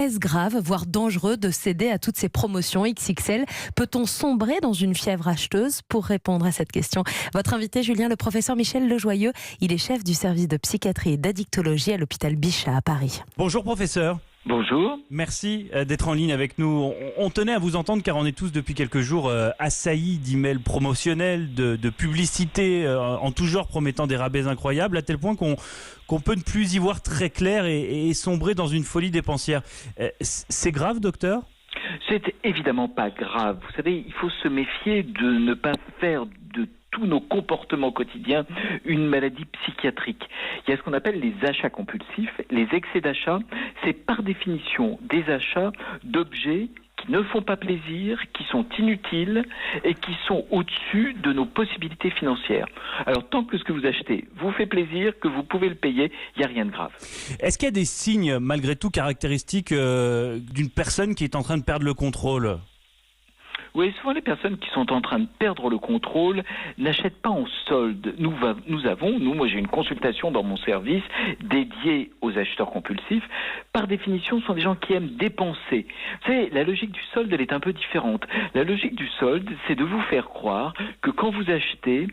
Est-ce grave, voire dangereux de céder à toutes ces promotions XXL? Peut-on sombrer dans une fièvre acheteuse? Pour répondre à cette question, votre invité Julien, le professeur Michel Lejoyeux, il est chef du service de psychiatrie et d'addictologie à l'hôpital Bichat à Paris. Bonjour professeur. Bonjour. Merci d'être en ligne avec nous. On tenait à vous entendre car on est tous depuis quelques jours assaillis d'emails promotionnels, de publicités en tout genre promettant des rabais incroyables, à tel point qu'on peut ne plus y voir très clair et sombrer dans une folie dépensière. C'est grave, docteur ? C'est évidemment pas grave. Vous savez, il faut se méfier de ne pas faire de tous nos comportements quotidiens une maladie psychiatrique. Il y a ce qu'on appelle les achats compulsifs. Les excès d'achat, c'est par définition des achats d'objets qui ne font pas plaisir, qui sont inutiles et qui sont au-dessus de nos possibilités financières. Alors tant que ce que vous achetez vous fait plaisir, que vous pouvez le payer, il n'y a rien de grave. Est-ce qu'il y a des signes malgré tout caractéristiques d'une personne qui est en train de perdre le contrôle ? Oui, souvent les personnes qui sont en train de perdre le contrôle n'achètent pas en solde. Moi j'ai une consultation dans mon service dédiée aux acheteurs compulsifs. Par définition, ce sont des gens qui aiment dépenser. Vous savez, la logique du solde, elle est un peu différente. La logique du solde, c'est de vous faire croire que quand vous achetez,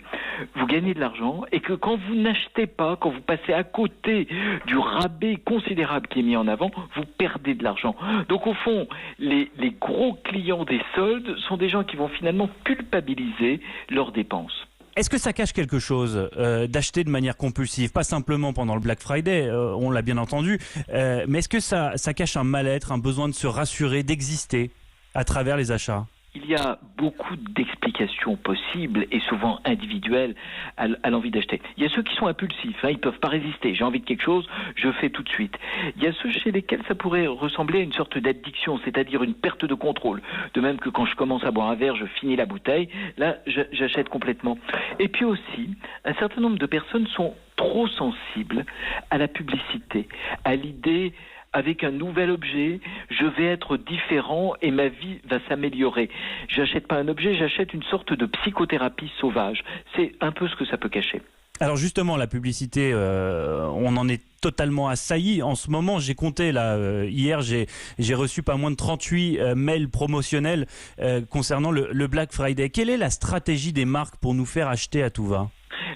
vous gagnez de l'argent et que quand vous n'achetez pas, quand vous passez à côté du rabais considérable qui est mis en avant, vous perdez de l'argent. Donc au fond, les gros clients des soldes sont des gens qui vont finalement culpabiliser leurs dépenses. Est-ce que ça cache quelque chose d'acheter de manière compulsive, pas simplement pendant le Black Friday, on l'a bien entendu, mais est-ce que ça cache un mal-être, un besoin de se rassurer, d'exister à travers les achats ? Il y a beaucoup d'explications possibles et souvent individuelles à l'envie d'acheter. Il y a ceux qui sont impulsifs, ils ne peuvent pas résister. J'ai envie de quelque chose, je fais tout de suite. Il y a ceux chez lesquels ça pourrait ressembler à une sorte d'addiction, c'est-à-dire une perte de contrôle. De même que quand je commence à boire un verre, je finis la bouteille. Là, j'achète complètement. Et puis aussi, un certain nombre de personnes sont trop sensibles à la publicité, à l'idée avec un nouvel objet, je vais être différent et ma vie va s'améliorer. J'achète pas un objet, j'achète une sorte de psychothérapie sauvage. C'est un peu ce que ça peut cacher. Alors justement, la publicité, on en est totalement assailli. En ce moment, j'ai compté, hier, j'ai reçu pas moins de 38 mails promotionnels concernant le Black Friday. Quelle est la stratégie des marques pour nous faire acheter à tout va ?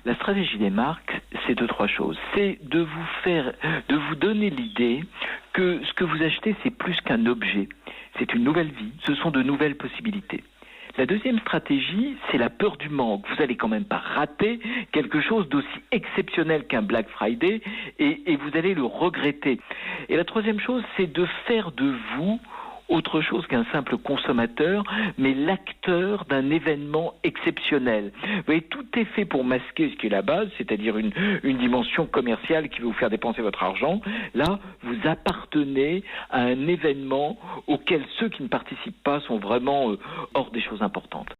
La stratégie des marques, c'est 2-3 choses. C'est de vous donner l'idée que ce que vous achetez, c'est plus qu'un objet. C'est une nouvelle vie, ce sont de nouvelles possibilités. La deuxième stratégie, c'est la peur du manque. Vous allez quand même pas rater quelque chose d'aussi exceptionnel qu'un Black Friday et vous allez le regretter. Et la troisième chose, c'est de faire de vous autre chose qu'un simple consommateur, mais l'acteur d'un événement exceptionnel. Vous voyez, tout est fait pour masquer ce qui est la base, c'est-à-dire une dimension commerciale qui va vous faire dépenser votre argent. Là, vous appartenez à un événement auquel ceux qui ne participent pas sont vraiment hors des choses importantes.